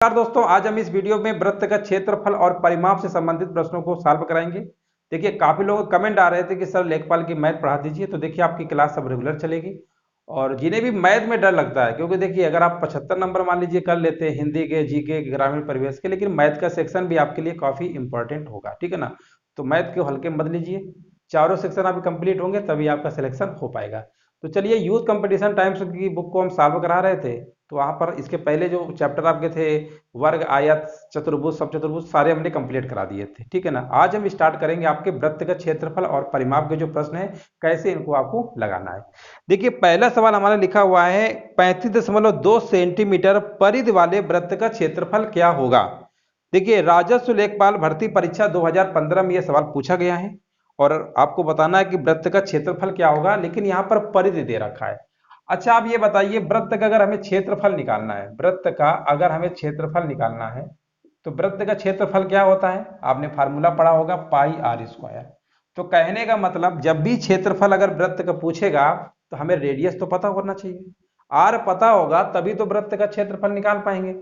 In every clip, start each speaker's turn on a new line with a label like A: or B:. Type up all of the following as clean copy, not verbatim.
A: नमस्कार दोस्तों, आज हम इस वीडियो में वृत्त का क्षेत्रफल और परिमाप से संबंधित प्रश्नों को सॉल्व कराएंगे। देखिए, काफी लोगों के कमेंट आ रहे थे कि सर लेखपाल की मैथ पढ़ा दीजिए। तो देखिए, आपकी क्लास अब रेगुलर चलेगी। और जिन्हें भी मैथ में डर लगता है, क्योंकि देखिए अगर आप 75 नंबर मान लीजिए कर लेते हैं हिंदी के, जीके के, ग्रामीण परिवेश के, लेकिन मैथ का सेक्शन भी आपके लिए काफी इंपॉर्टेंट होगा, ठीक है ना। तो मैथ को हल्के में मत लीजिए। चारों सेक्शन आपके कंप्लीट होंगे तभी आपका सिलेक्शन हो पाएगा। तो चलिए, यूथ कंपटीशन टाइम्स की बुक को हम सॉल्व करा रहे थे। तो वहां पर इसके पहले जो चैप्टर आपके थे, वर्ग, आयत, चतुर्भुज, सब चतुर्भुज, सारे हमने कंप्लीट करा दिए थे, ठीक है ना। आज हम स्टार्ट करेंगे आपके वृत्त का क्षेत्रफल और परिमाप के जो प्रश्न है, कैसे इनको आपको लगाना है। देखिए, पहला सवाल हमारा लिखा हुआ है 35.2 सेंटीमीटर परिधि वाले वृत्त का क्षेत्रफल क्या होगा। देखिए, राजस्व लेखपाल भर्ती परीक्षा 2015 में यह सवाल पूछा गया है और आपको बताना है कि वृत्त का क्षेत्रफल क्या होगा, लेकिन यहाँ पर परिधि दे रखा है। अच्छा, आप ये बताइए, वृत्त का अगर हमें क्षेत्रफल निकालना है, वृत्त का अगर हमें क्षेत्रफल निकालना है, तो वृत्त का क्षेत्रफल क्या होता है, आपने फार्मूला पढ़ा होगा, पाई आर स्क्वायर। तो कहने का मतलब, जब भी क्षेत्रफल अगर वृत्त का पूछेगा तो हमें रेडियस तो पता होना चाहिए। आर पता होगा तभी तो वृत्त का क्षेत्रफल निकाल पाएंगे।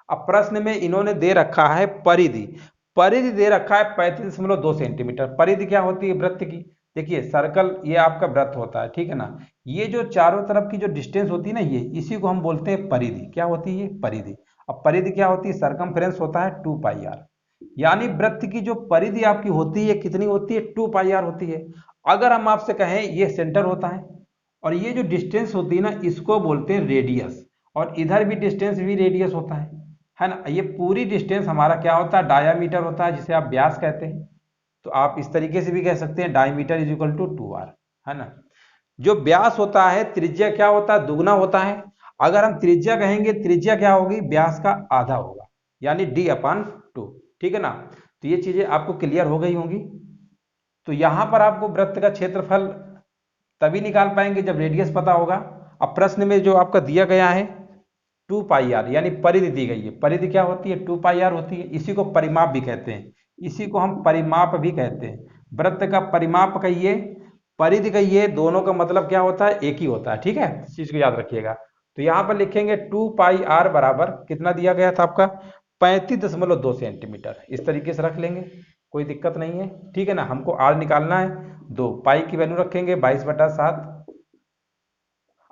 A: अब प्रश्न में इन्होंने दे रखा है परिधि। परिधि दे रखा है 35.2 सेंटीमीटर। परिधि क्या होती है वृत्त की? देखिए, सर्कल ये आपका वृत्त होता है, ठीक है ना। ये जो चारों तरफ की जो डिस्टेंस होती है ना, ये इसी को हम बोलते हैं परिधि। क्या होती है? परिधि। अब परिधि क्या होती है? सरकमफ्रेंस होता है 2 पाई आर। यानी वृत्त की जो परिधि आपकी होती है कितनी होती है? 2 पाई आर होती है। अगर हम आपसे कहें ये सेंटर होता है और ये जो डिस्टेंस होती है ना, इसको बोलते हैं रेडियस। और इधर भी डिस्टेंस भी रेडियस होता है ना। ये पूरी डिस्टेंस हमारा क्या होता है? डायामीटर होता है, जिसे आप व्यास कहते हैं। तो आप इस तरीके से भी कह सकते हैं, diameter is equal to 2r, है ना। जो व्यास होता है, त्रिज्या क्या होता है? दुगना होता है। अगर हम त्रिज्या कहेंगे, त्रिज्या क्या होगी? व्यास का आधा होगा, यानी d/2, ठीक है ना। तो ये चीजें आपको क्लियर हो गई होंगी। तो यहां पर आपको वृत्त का क्षेत्रफल तभी निकाल पाएंगे जब रेडियस पता होगा। अब प्रश्न में जो आपका दिया गया है 2 पाई आर, यानी परिधि दी गई है। परिधि क्या होती है? 2 पाई आर होती है। इसी को परिमाप भी कहते हैं, इसी को हम परिमाप भी कहते हैं। वृत्त का परिमाप कहिए, परिधि कहिए, दोनों का मतलब क्या होता है? एक ही होता है, ठीक है। इस चीज को याद रखिएगा। तो यहां पर लिखेंगे 2 पाई आर बराबर कितना दिया गया था आपका? 35.2 सेंटीमीटर। इस तरीके से रख लेंगे, कोई दिक्कत नहीं है, ठीक है ना। हमको आर निकालना है, 2 पाई की वैल्यू रखेंगे 22/7।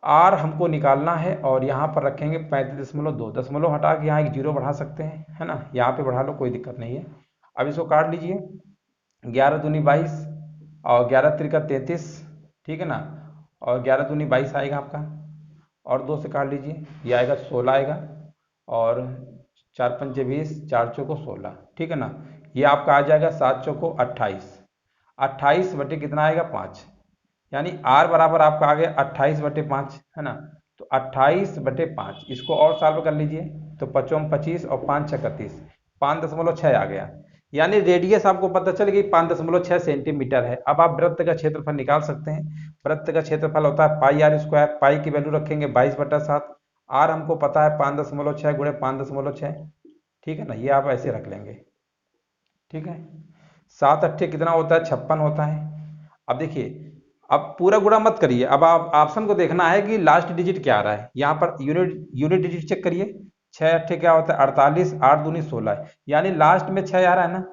A: आर हमको निकालना है और यहाँ पर रखेंगे 35.2। दशमलव हटा के यहाँ एक जीरो बढ़ा सकते हैं, है ना। यहाँ पे बढ़ा लो, कोई दिक्कत नहीं है। अब इसको काट लीजिए, 11 दूनी 22 और 11 त्रिका 33, ठीक है ना। और 11 दूनी 22 आएगा आपका, और 2 से काट लीजिए, ये आएगा 16 आएगा। और 4 पंचे 20, 4 चौको 16, ठीक है ना। ये आपका आ जाएगा 7 चौको 28। 28 बटे कितना आएगा? 5। यानी आर बराबर आपका आ गया 28/5, है ना। तो 28/5, इसको और सॉल्व कर लीजिए। तो 55 25 और 5 31, 5.6 आ गया। यानी रेडियस आपको पता चल गई 5.6 सेंटीमीटर है। अब आप वृत्त का क्षेत्रफल निकाल सकते हैं। वृत्त का क्षेत्रफल होता है पाई आर स्क्वायर। पाई की वैल्यू रखेंगे 22/7। आर हमको पता है 5.6 गुणे 5.6, ठीक है ना। ये आप ऐसे रख लेंगे, ठीक है। 7 अट्ठे कितना होता है? 56 होता है। अब देखिए, अब पूरा गुणा मत करिए, अब आप ऑप्शन को देखना है कि लास्ट डिजिट क्या आ रहा है। यहाँ per unit unit digit check करिए। 6 अट्ठे क्या होता है? 48, 8 दूनी 16, यानी लास्ट में 6 आ रहा है ना।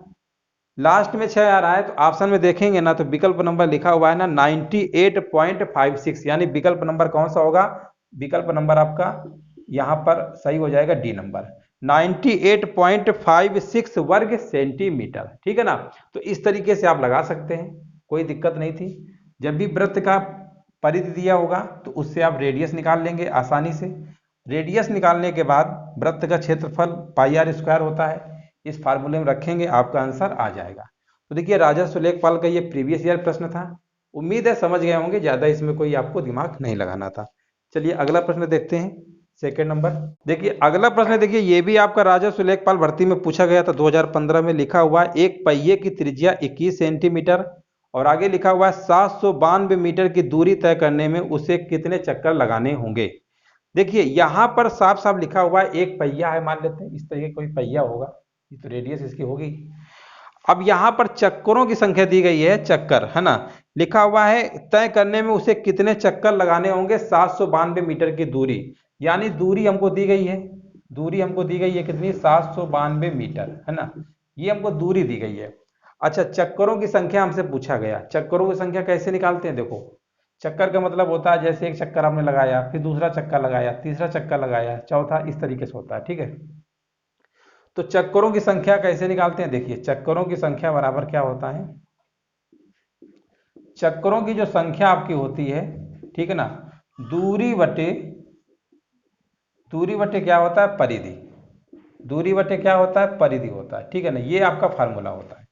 A: लास्ट में 6 आ रहा है, तो ऑप्शन में देखेंगे ना, तो विकल्प नंबर लिखा हुआ है ना 98.56, यानी विकल्प नंबर कौन सा होगा? विकल्प नंबर आपका यहाँ पर सही हो जाएगा, डी नंबर, 98.56 वर्ग सेंटीमीटर, ठीक है ना। तो इस तरीके से आप लगा सकते हैं, कोई दिक्कत नहीं थी। जब भी वृत्त का परिधि दिया होगा तो उससे आप रेडियस निकाल लेंगे आसानी से। रेडियस निकालने के बाद वृत्त का क्षेत्रफल पाई आर स्क्वायर होता है, इस फार्मूले में रखेंगे, आपका आंसर आ जाएगा। तो देखिए, राजस्व लेखपाल का ये प्रीवियस ईयर प्रश्न था। उम्मीद है समझ गए होंगे, ज्यादा इसमें कोई आपको दिमाग नहीं लगाना था। चलिए अगला प्रश्न देखते हैं, सेकेंड नंबर। देखिए अगला प्रश्न, देखिए ये भी आपका राजस्व लेखपाल भर्ती में पूछा गया था 2015 में। लिखा हुआ है एक पहिए की त्रिज्या 21 सेंटीमीटर और आगे लिखा हुआ है 792 मीटर की दूरी तय करने में उसे कितने चक्कर लगाने होंगे। देखिए यहां पर साफ साफ लिखा हुआ है एक पहिया है, मान लेते हैं इस तरीके कोई पहिया होगा, ये तो रेडियस इसकी होगी। अब यहां पर चक्करों की संख्या दी गई है, चक्कर, है ना। लिखा हुआ है तय करने में उसे कितने चक्कर लगाने होंगे? 792 मीटर की दूरी, यानी दूरी हमको दी गई है। दूरी हमको दी गई है कितनी, 792 मीटर, है ना, ये हमको दूरी दी गई है। अच्छा, चक्करों की संख्या हमसे पूछा गया, चक्करों की संख्या कैसे निकालते हैं, देखो चक्कर का मतलब होता है जैसे एक चक्कर आपने लगाया, फिर दूसरा चक्कर लगाया, तीसरा चक्कर लगाया, चौथा, इस तरीके से होता है, ठीक है। तो चक्करों की संख्या कैसे निकालते हैं, देखिए चक्करों की संख्या बराबर क्या होता है, चक्करों की जो संख्या आपकी होती है, ठीक है ना, दूरी बटे, दूरी बटे क्या होता है, परिधि, दूरी बटे क्या होता है, परिधि होता है, ठीक है ना, ये आपका फार्मूला होता है।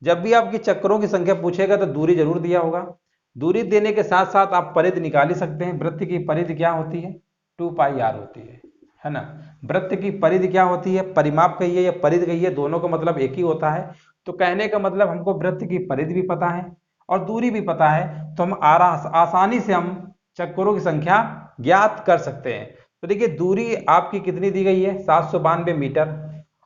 A: जब भी आपकी चक्करों की संख्या पूछेगा तो दूरी जरूर दिया होगा, दूरी देने के साथ साथ आप परिधि निकाल ही सकते हैं। वृत्त की परिधि क्या होती है, 2πr होती है ना। वृत्त की परिधि क्या होती है, परिमाप कहिए या परिधि कहिए, दोनों का मतलब एक ही होता है। तो कहने का मतलब हमको वृत्त की परिधि भी पता है और दूरी भी पता है, तो हम आसानी से हम चक्करों की संख्या ज्ञात कर सकते हैं। तो देखिए दूरी आपकी कितनी दी गई है, 792 मीटर।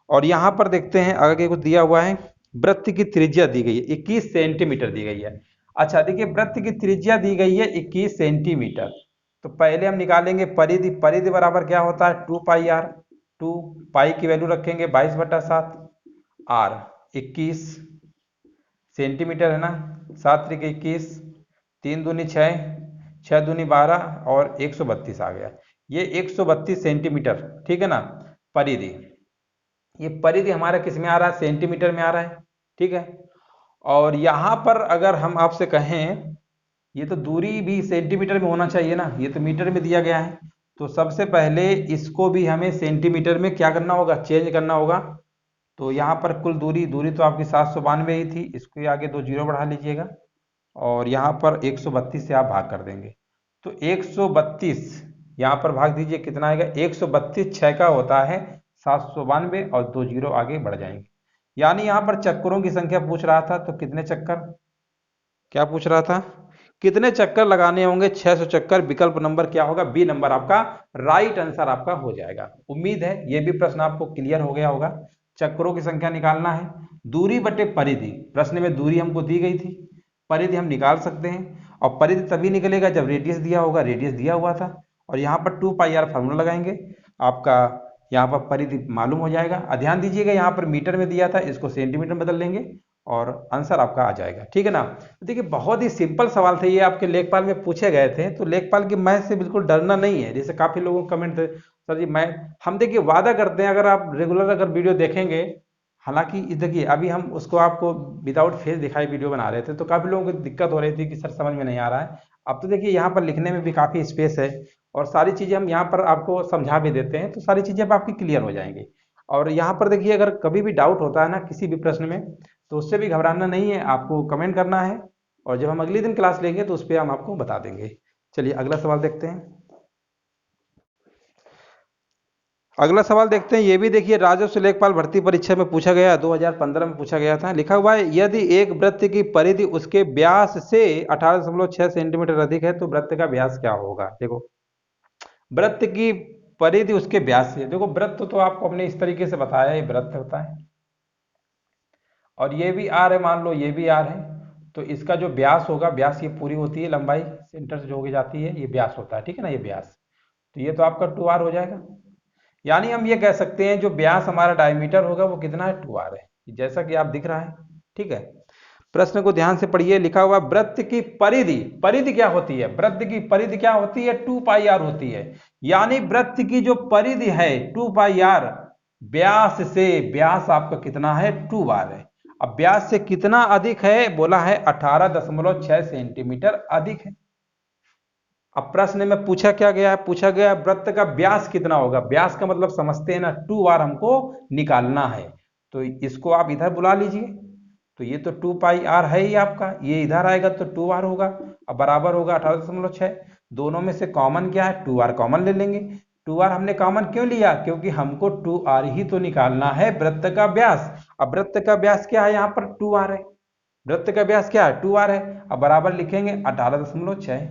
A: और यहां पर देखते हैं आगे कुछ दिया हुआ है, वृत्त की त्रिज्या दी गई है 21 सेंटीमीटर दी गई है। अच्छा देखिए, वृत्त की त्रिज्या दी गई है 21 सेंटीमीटर। तो पहले हम निकालेंगे परिधि, परिधि बराबर क्या होता है, 2πr, 2 पाई की वैल्यू रखेंगे 22/7, आर 21 सेंटीमीटर है ना, 7 त्रिक 21, 3 दूनी 6, 6 दूनी 12 और 132 आ गया, ये 132 सेंटीमीटर, ठीक है ना परिधि। ये परिधि हमारा किस में आ रहा है, सेंटीमीटर में आ रहा है, ठीक है। और यहां पर अगर हम आपसे कहें, ये तो दूरी भी सेंटीमीटर में होना चाहिए ना, ये तो मीटर में दिया गया है, तो सबसे पहले इसको भी हमें सेंटीमीटर में क्या करना होगा, चेंज करना होगा। तो यहाँ पर कुल दूरी, दूरी तो आपकी 792 ही थी, इसको आगे 2 जीरो बढ़ा लीजिएगा और यहाँ पर 132 से आप भाग कर देंगे। तो 132 यहाँ पर भाग दीजिए, कितना आएगा, 132 6 का होता है 792 और 2 जीरो आगे बढ़ जाएंगे। यानी यहाँ पर चक्करों की संख्या पूछ रहा था, तो कितने चक्कर, क्या पूछ रहा था, कितने चक्कर लगाने होंगे, 600 चक्कर। विकल्प नंबर क्या होगा, बी नंबर आपका राइट आंसर आपका हो जाएगा। उम्मीद है ये भी प्रश्न आपको क्लियर हो गया होगा। चक्करों की संख्या निकालना है, दूरी बटे परिधि, प्रश्न में दूरी हमको दी गई थी, परिधि हम निकाल सकते हैं। और परिधि तभी निकलेगा जब रेडियस दिया होगा, रेडियस दिया हुआ था, और यहाँ पर 2πr फार्मूला लगाएंगे, आपका यहाँ पर परिधि मालूम हो जाएगा। ध्यान दीजिएगा यहाँ पर मीटर में दिया था, इसको सेंटीमीटर में बदल लेंगे और आंसर आपका आ जाएगा, ठीक है ना। तो देखिए बहुत ही सिंपल सवाल थे ये, आपके लेखपाल में पूछे गए थे। तो लेखपाल की मैथ से बिल्कुल डरना नहीं है। जैसे काफी लोगों को कमेंट थे, सर जी मैं, हम देखिए वादा करते हैं अगर आप रेगुलर अगर वीडियो देखेंगे, हालांकि देखिए अभी हम उसको आपको विदाउट फेस दिखाई वीडियो बना रहे थे, तो काफी लोगों को दिक्कत हो रही थी कि सर समझ में नहीं आ रहा है। अब तो देखिए यहाँ पर लिखने में भी काफी स्पेस है और सारी चीजें हम यहाँ पर आपको समझा भी देते हैं, तो सारी चीजें अब आपकी क्लियर हो जाएंगी। और यहाँ पर देखिए अगर कभी भी डाउट होता है ना किसी भी प्रश्न में, तो उससे भी घबराना नहीं है, आपको कमेंट करना है और जब हम अगले दिन क्लास लेंगे तो उस पर हम आपको बता देंगे। चलिए अगला सवाल देखते हैं। अगला सवाल देखते हैं, ये भी देखिए राजस्व लेखपाल भर्ती परीक्षा में पूछा गया, 2015 में पूछा गया था। लिखा हुआ है, यदि एक वृत्त की परिधि उसके व्यास से 18.6 सेंटीमीटर अधिक है तो वृत्त का व्यास क्या होगा। देखो वृत्त की परिधि उसके व्यास से, देखो वृत्त तो आपको अपने इस तरीके से बताया, ये वृत्त होता है और ये भी आर है, मान लो ये भी आर है, तो इसका जो व्यास होगा, व्यास ये पूरी होती है लंबाई सेंटर से जो होगी जाती है, ये व्यास होता है, ठीक है ना, ये व्यास। तो ये तो आपका 2r हो जाएगा। यानी हम ये कह सकते हैं जो व्यास हमारा डायमीटर होगा वो कितना है, 2r है, जैसा कि आप दिख रहा है, ठीक है। प्रश्न को ध्यान से पढ़िए, लिखा हुआ वृत्त की परिधि, परिधि क्या होती है, वृत्त की परिधि क्या होती है, 2πr होती है। यानी वृत्त की जो परिधि है 2πr, व्यास से, व्यास आपका कितना है, 2r है। अब व्यास से कितना अधिक है, बोला है 18.6 सेंटीमीटर अधिक है। अब प्रश्न में पूछा क्या गया है, पूछा गया वृत्त का व्यास कितना होगा। व्यास का मतलब समझते हैं ना, 2r हमको निकालना है, तो इसको आप इधर बुला लीजिए। तो ये तो 2πr है ही आपका, ये इधर आएगा तो 2r होगा, अब बराबर होगा 18.6। दोनों में से कॉमन क्या है, 2r कॉमन ले लेंगे। 2r हमने कॉमन क्यों लिया, क्योंकि हमको 2r ही तो निकालना है वृत्त का व्यास। अब वृत्त का व्यास क्या है, यहाँ पर 2r है, वृत्त का व्यास क्या है, 2r है। अब बराबर लिखेंगे 18.6।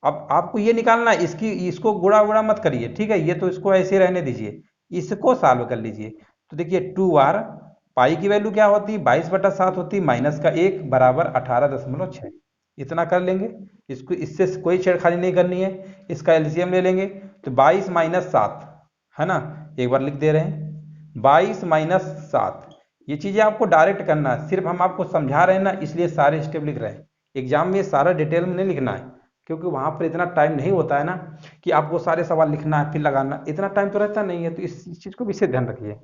A: अब आपको ये निकालना है, इसको गुणा गुणा मत करिए, ठीक है, ये तो इसको ऐसे रहने दीजिए, इसको सॉल्व कर लीजिए। तो देखिए 2r, पाई की वैल्यू क्या होती है, 22/7 होती है, माइनस का 1 बराबर 18.6, इतना कर लेंगे। इसको इससे कोई छेड़खानी नहीं करनी है, इसका एलसीएम ले लेंगे, तो 22 - 7 है ना, एक बार लिख दे रहे हैं 22 माइनस 7। ये चीज़ें आपको डायरेक्ट करना है, सिर्फ हम आपको समझा रहे हैं ना, इसलिए सारे स्टेप लिख रहे हैं। एग्जाम में ये सारा डिटेल में नहीं लिखना है, क्योंकि वहाँ पर इतना टाइम नहीं होता है ना कि आपको सारे सवाल लिखना है फिर लगाना, इतना टाइम तो रहता नहीं है। तो इस चीज़ को विशेष ध्यान रखिए।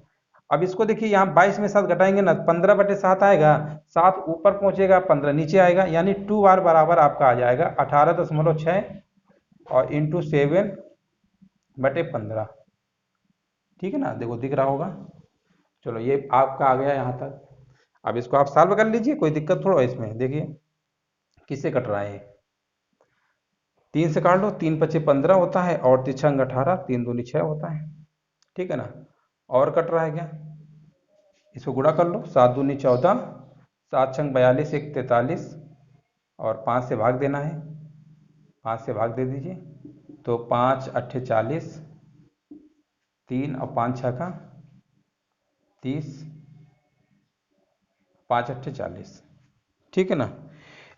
A: अब इसको देखिए, यहाँ 22 में 7 घटाएंगे ना, 15/7 आएगा, 7 ऊपर पहुंचेगा, 15 नीचे आएगा, यानी 2r बराबर आपका आ जाएगा 18.6 और इंटू 7/15। ठीक है ना, देखो दिख रहा होगा। चलो ये आपका आ गया यहाँ तक। अब इसको आप सॉल्व कर लीजिए, कोई दिक्कत थोड़ा है इसमें। देखिए किससे कट रहा है, 3 से काट लो, 3 पच्चे 15 होता है और 3 छंग 18, 3 दूनी 6 होता है। ठीक है ना, और कट रहा है क्या, इसको गुणा कर लो, 7 दूनी 14, 7 छंग 42, 1 43 और 5 से भाग देना है, 5 से भाग दे दीजिए, तो 5 अट्ठे 40, 3 और 5 छः का 30, 5 अट्ठे 40। ठीक है ना,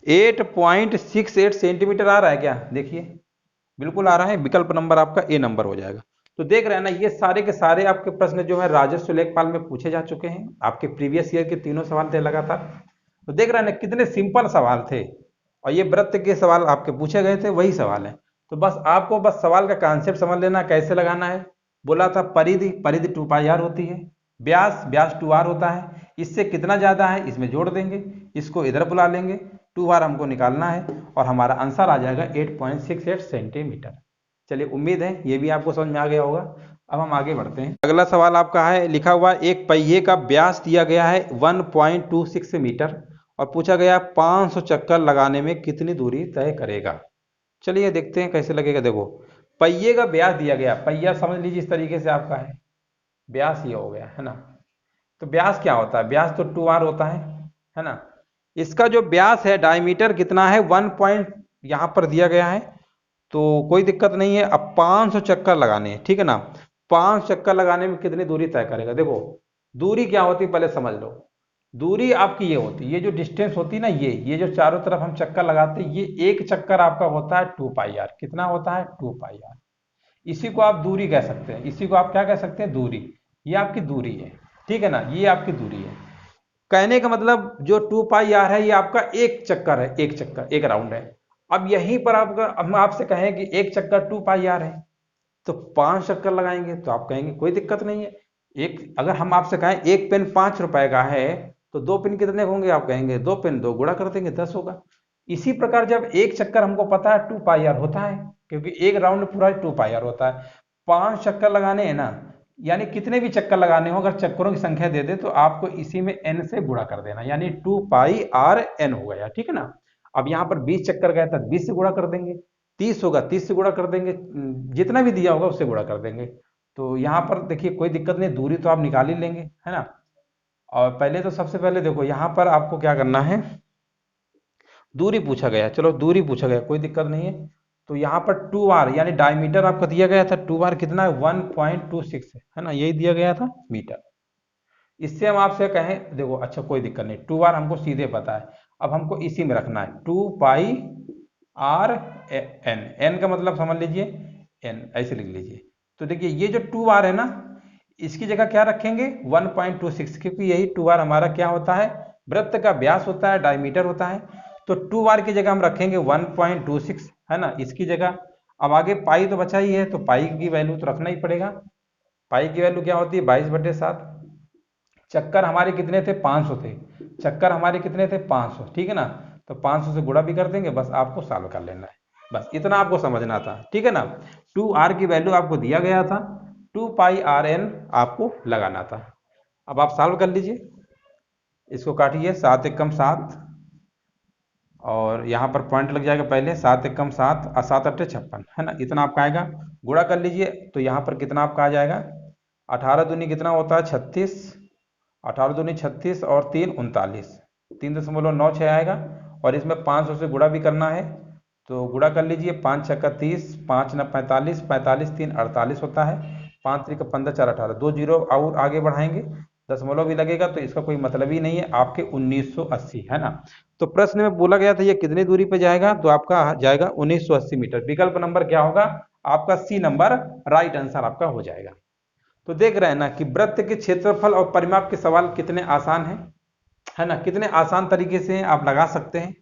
A: 8.68 सेंटीमीटर आ रहा है क्या, देखिए बिल्कुल आ रहा है। विकल्प नंबर आपका ए नंबर हो जाएगा। तो देख रहे हैं ना, ये सारे के सारे आपके प्रश्न जो है राजस्व लेखपाल में पूछे जा चुके हैं। आपके प्रीवियस ईयर के तीनों सवाल थे लगातार। तो देख रहे हैं ना कितने सिंपल सवाल थे, और ये वृत्त के सवाल आपके पूछे गए थे, वही सवाल है। तो बस आपको बस सवाल का कॉन्सेप्ट समझ लेना, कैसे लगाना है। बोला था परिधि, परिधि 2πr होती है, व्यास, व्यास 2r होता है, इससे कितना ज्यादा है इसमें जोड़ देंगे, इसको इधर बुला लेंगे, 2r हमको निकालना है और हमारा आंसर आ जाएगा 8.68 सेंटीमीटर। चलिए उम्मीद है ये भी आपको समझ में आ गया होगा। अब हम आगे बढ़ते हैं। अगला सवाल आपका है, लिखा हुआ एक पहिए का व्यास दिया गया है 1.26 मीटर और पूछा गया 500 चक्कर लगाने में कितनी दूरी तय करेगा। चलिए देखते हैं कैसे लगेगा। देखो पहिए का व्यास दिया गया, पहिया समझ लीजिए इस तरीके से आपका है, व्यास ये हो गया है ना। तो व्यास क्या होता है, व्यास तो 2r होता है ना। इसका जो व्यास है डायमीटर कितना है 1 पॉइंट यहां पर दिया गया है, तो कोई दिक्कत नहीं है। अब 500 चक्कर लगाने हैं, ठीक है ना। 5 चक्कर लगाने में कितनी दूरी तय करेगा। देखो दूरी क्या होती है पहले समझ लो। दूरी आपकी ये होती है, ये जो डिस्टेंस होती है ना, ये जो चारों तरफ हम चक्कर लगाते हैं, ये एक चक्कर आपका होता है 2πr। कितना होता है 2πr। इसी को आप दूरी कह सकते हैं, इसी को आप क्या कह सकते हैं, दूरी। ये आपकी दूरी है, ठीक है ना, ये आपकी दूरी है। कहने का मतलब जो 2πr है ये आपका एक चक्कर है, एक चक्कर, एक राउंड है। अब यहीं पर आपका, हम आपसे कहें कि एक चक्कर 2πr है, तो 5 चक्कर लगाएंगे, तो आप कहेंगे कोई दिक्कत नहीं है। एक अगर हम आपसे कहें एक पेन 5 रुपए का है, तो 2 पेन कितने होंगे, आप कहेंगे 2 पेन, 2 गुणा कर देंगे 10 होगा। इसी प्रकार जब एक चक्कर हमको पता है 2πr होता है, क्योंकि एक राउंड पूरा 2πr होता है। 5 चक्कर लगाने हैं ना, यानी कितने भी चक्कर लगाने हो, अगर चक्करों की संख्या दे दे तो आपको इसी में n से गुणा कर देना, यानी 2πrn हो गया, ठीक है ना। अब यहाँ पर 20 चक्कर गए तो 20 से गुणा कर देंगे, 30 होगा 30 से गुणा कर देंगे, जितना भी दिया होगा उससे गुणा कर देंगे। तो यहाँ पर देखिए कोई दिक्कत नहीं, दूरी तो आप निकाल ही लेंगे, है ना। और पहले तो सबसे पहले देखो यहाँ पर आपको क्या करना है, दूरी पूछा गया, चलो दूरी पूछा गया, कोई दिक्कत नहीं है। तो यहाँ पर 2r यानी डायमीटर आपका दिया गया था, 2r कितना है 1.26 है ना, यही दिया गया था मीटर। इससे हम आपसे कहें, देखो अच्छा कोई दिक्कत नहीं, 2r हमको सीधे पता है, अब हमको इसी में रखना है 2πr n, n का मतलब समझ लीजिए n, ऐसे लिख लीजिए। तो देखिए ये जो 2r है ना, इसकी जगह क्या रखेंगे 1.26, क्योंकि यही 2r हमारा क्या होता है, वृत्त का व्यास होता है, डायमीटर होता है। तो 2r की जगह हम रखेंगे 1.26, है ना, इसकी जगह। अब आगे पाई तो बचा ही है, तो पाई की वैल्यू तो रखना ही पड़ेगा। पाई की वैल्यू क्या होती है 22/7। चक्कर हमारे कितने थे 500 थे, चक्कर हमारे कितने थे 500, ठीक है ना। तो 500 से गुणा भी कर देंगे, बस आपको सॉल्व कर लेना है, बस इतना आपको समझना था, ठीक है ना। 2r की वैल्यू आपको दिया गया था, 2πrn आपको लगाना था। अब आप सॉल्व कर लीजिए, इसको काटिए, 7 एकम 7 और यहाँ पर पॉइंट लग जाएगा पहले, 7 एकम 7 और 7 अट्ठे 56, है ना, इतना आपका आएगा। गुणा कर लीजिए, तो यहाँ पर कितना आपका आ जाएगा, 18 दूनी कितना होता है 36, 18 दूनी 36 और 3 39, 3.96 आएगा। और इसमें 500 से गुणा भी करना है, तो गुणा कर लीजिए, 5 छक्का 30, 5 न 45, 45 3 48 होता है, 5 3 का 15 4 18, 2 जीरो और आगे बढ़ाएंगे, दशमलव भी लगेगा, तो इसका कोई मतलब ही नहीं है, आपके 1980, है ना। तो प्रश्न में बोला गया था ये कितनी दूरी पे जाएगा, तो आपका जाएगा 1980 मीटर। विकल्प नंबर क्या होगा आपका, सी नंबर राइट आंसर आपका हो जाएगा। तो देख रहे हैं ना कि वृत्त के क्षेत्रफल और परिमाप के सवाल कितने आसान हैं, है ना, कितने आसान तरीके से आप लगा सकते हैं।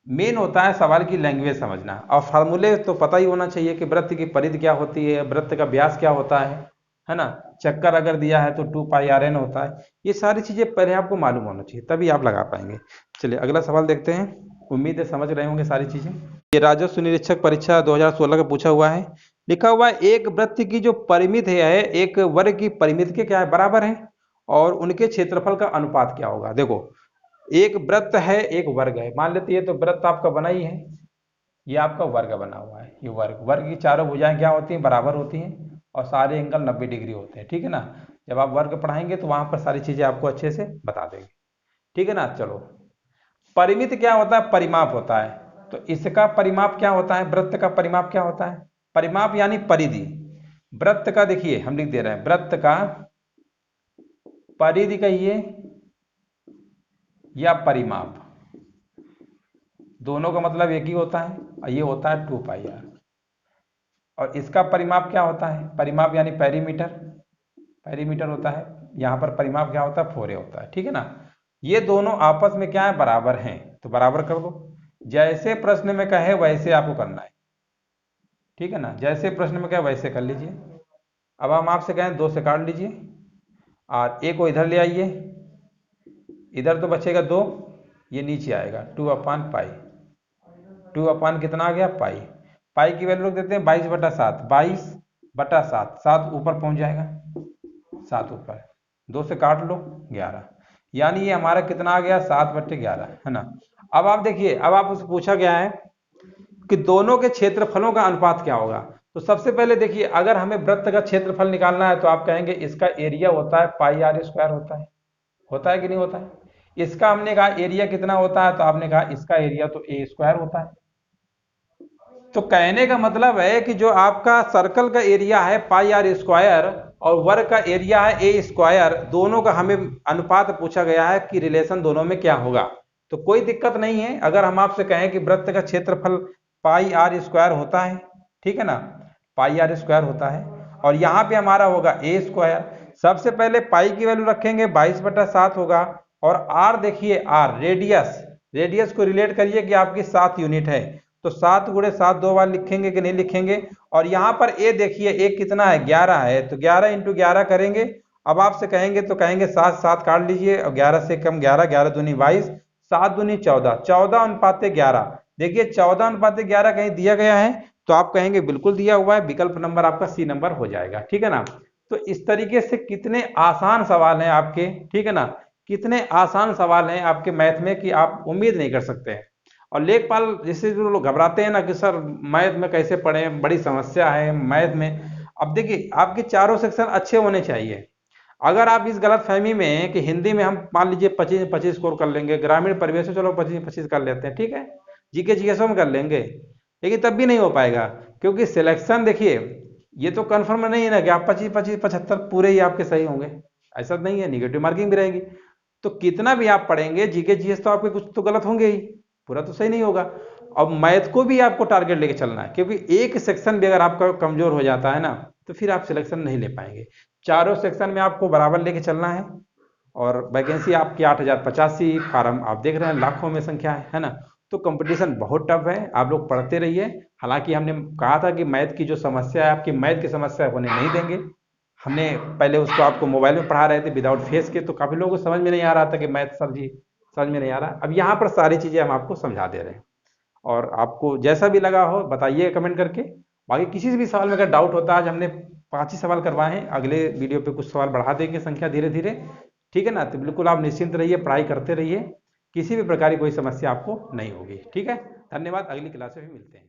A: मेन होता है सवाल की लैंग्वेज समझना, और फार्मूले तो पता ही होना चाहिए कि वृत्त की परिधि क्या होती है, वृत्त का व्यास क्या होता है ना, चक्कर अगर दिया है तो 2πrn होता है। ये सारी चीजें पहले आपको मालूम होना चाहिए, तभी आप लगा पाएंगे। चलिए अगला सवाल देखते हैं, उम्मीद है समझ रहे होंगे सारी चीजें। ये राजस्व निरीक्षक परीक्षा 2016 का पूछा हुआ है। लिखा हुआ है एक वृत्त की जो परिमित है एक वर्ग की परिमित के क्या है बराबर है, और उनके क्षेत्रफल का अनुपात क्या होगा। देखो एक वृत्त है एक वर्ग है, मान लेते ये तो वृत्त आपका बना ही है, ये आपका वर्ग बना हुआ है, ये वर्ग, वर्ग की चारों भुजाएं क्या होती हैं बराबर होती हैं, और सारे एंगल 90 डिग्री होते हैं, ठीक है ना। जब आप वर्ग पढ़ाएंगे तो वहां पर सारी चीजें आपको अच्छे से बता देंगे, ठीक है ना। चलो परिमित क्या होता है, परिमाप होता है, तो इसका परिमाप क्या होता है, वृत्त का परिमाप क्या होता है, परिमाप यानी परिधि। वृत्त का देखिए हम लिख दे रहे हैं, वृत्त का परिधि कहिए या परिमाप, दोनों का मतलब एक ही होता है, और ये होता है 2πr। और इसका परिमाप क्या होता है, परिमाप यानी पेरीमीटर, पेरीमीटर होता है, यहां पर परिमाप क्या होता है 4a होता है, ठीक है ना। ये दोनों आपस में क्या है बराबर हैं, तो बराबर कर दो, जैसे प्रश्न में कहे वैसे आपको करना है, ठीक है ना, जैसे प्रश्न में कहे वैसे कर लीजिए। अब हम आपसे कहें 2 से काट लीजिए, और a को इधर ले आइए, इधर तो बचेगा 2, ये नीचे आएगा 2/π, 2 कितना आ गया पाई, पाई की वैल्यू देते हैं 22/7, 22/7, 7 ऊपर पहुंच जाएगा, 7 ऊपर, 2 से काट लो 11, यानी ये हमारा कितना आ गया 7/11, है ना। अब आप देखिए, अब आप उससे पूछा गया है कि दोनों के क्षेत्रफलों का अनुपात क्या होगा। तो सबसे पहले देखिए, अगर हमें वृत्त का क्षेत्रफल निकालना है तो आप कहेंगे इसका एरिया होता है πr² होता है कि नहीं होता है। इसका हमने कहा एरिया कितना होता है, तो आपने कहा इसका एरिया तो a² होता है। तो कहने का मतलब है कि जो आपका सर्कल का एरिया है πr² और वर्ग का एरिया है a², दोनों का हमें अनुपात पूछा गया है कि रिलेशन दोनों में क्या होगा। तो कोई दिक्कत नहीं है अगर हम आपसे कहें कि वृत्त का क्षेत्रफल πr² होता है, ठीक है ना, πr² होता है, और यहाँ पे हमारा होगा a²। सबसे पहले पाई की वैल्यू रखेंगे 22/7 होगा, और r देखिए, r रेडियस, रेडियस को रिलेट करिए कि आपकी 7 यूनिट है, तो 7 × 7 2 बार लिखेंगे कि नहीं लिखेंगे। और यहाँ पर a देखिए, a कितना है 11 है, तो 11 × 11 करेंगे। अब आपसे कहेंगे तो कहेंगे 7 7 काट लीजिए, और 11 से कम 11, 11 दूनी 22, 7 दूनी 14, 14/11। देखिए 14/11 कहीं दिया गया है तो आप कहेंगे बिल्कुल दिया हुआ है, विकल्प नंबर आपका सी नंबर हो जाएगा, ठीक है ना। तो इस तरीके से कितने आसान सवाल हैं आपके, ठीक है ना, कितने आसान सवाल हैं आपके मैथ में कि आप उम्मीद नहीं कर सकते हैं। और लेखपाल जैसे जो लोग घबराते हैं ना कि सर मैथ में कैसे पढ़ें, बड़ी समस्या है मैथ में। अब देखिए आपके चारों सेक्शन अच्छे होने चाहिए। अगर आप इस गलत फहमी में कि हिंदी में हम मान लीजिए 25 स्कोर कर लेंगे, ग्रामीण परिवेश में चलो 25 कर लेते हैं, ठीक है, जीके जीएसओ में कर लेंगे, लेकिन तब भी नहीं हो पाएगा, क्योंकि सिलेक्शन देखिए ये तो कंफर्म नहीं है ना कि आप 25 75 पूरे ही आपके सही होंगे, ऐसा नहीं है, निगेटिव मार्किंग भी रहेगी। तो कितना भी आप पढ़ेंगे जीके जीएस तो आपके कुछ तो गलत होंगे ही, पूरा तो सही नहीं होगा। अब मैथ को भी आपको टारगेट लेके चलना है, क्योंकि एक सेक्शन भी अगर आपका कमजोर हो जाता है ना तो फिर आप सिलेक्शन नहीं ले पाएंगे। चारों सेक्शन में आपको बराबर लेके चलना है, और वैकेंसी आपकी 8085, फार्म आप देख रहे हैं लाखों में संख्या है ना। तो कंपटीशन बहुत टफ है, आप लोग पढ़ते रहिए। हालांकि हमने कहा था कि मैथ की जो समस्या है आपकी मैथ की समस्या होने नहीं देंगे। हमने पहले उसको आपको मोबाइल में पढ़ा रहे थे विदाउट फेस के, तो काफ़ी लोगों को समझ में नहीं आ रहा था कि मैथ सर जी समझ में नहीं आ रहा। अब यहाँ पर सारी चीज़ें हम आपको समझा दे रहे हैं, और आपको जैसा भी लगा हो बताइए कमेंट करके। बाकी किसी भी सवाल में अगर डाउट होता है, आज हमने 5 ही सवाल करवाए हैं, अगले वीडियो पे कुछ सवाल बढ़ा देंगे संख्या धीरे धीरे, ठीक है ना। तो बिल्कुल आप निश्चिंत रहिए, पढ़ाई करते रहिए, किसी भी प्रकार की कोई समस्या आपको नहीं होगी, ठीक है। धन्यवाद, अगली क्लास में भी मिलते हैं।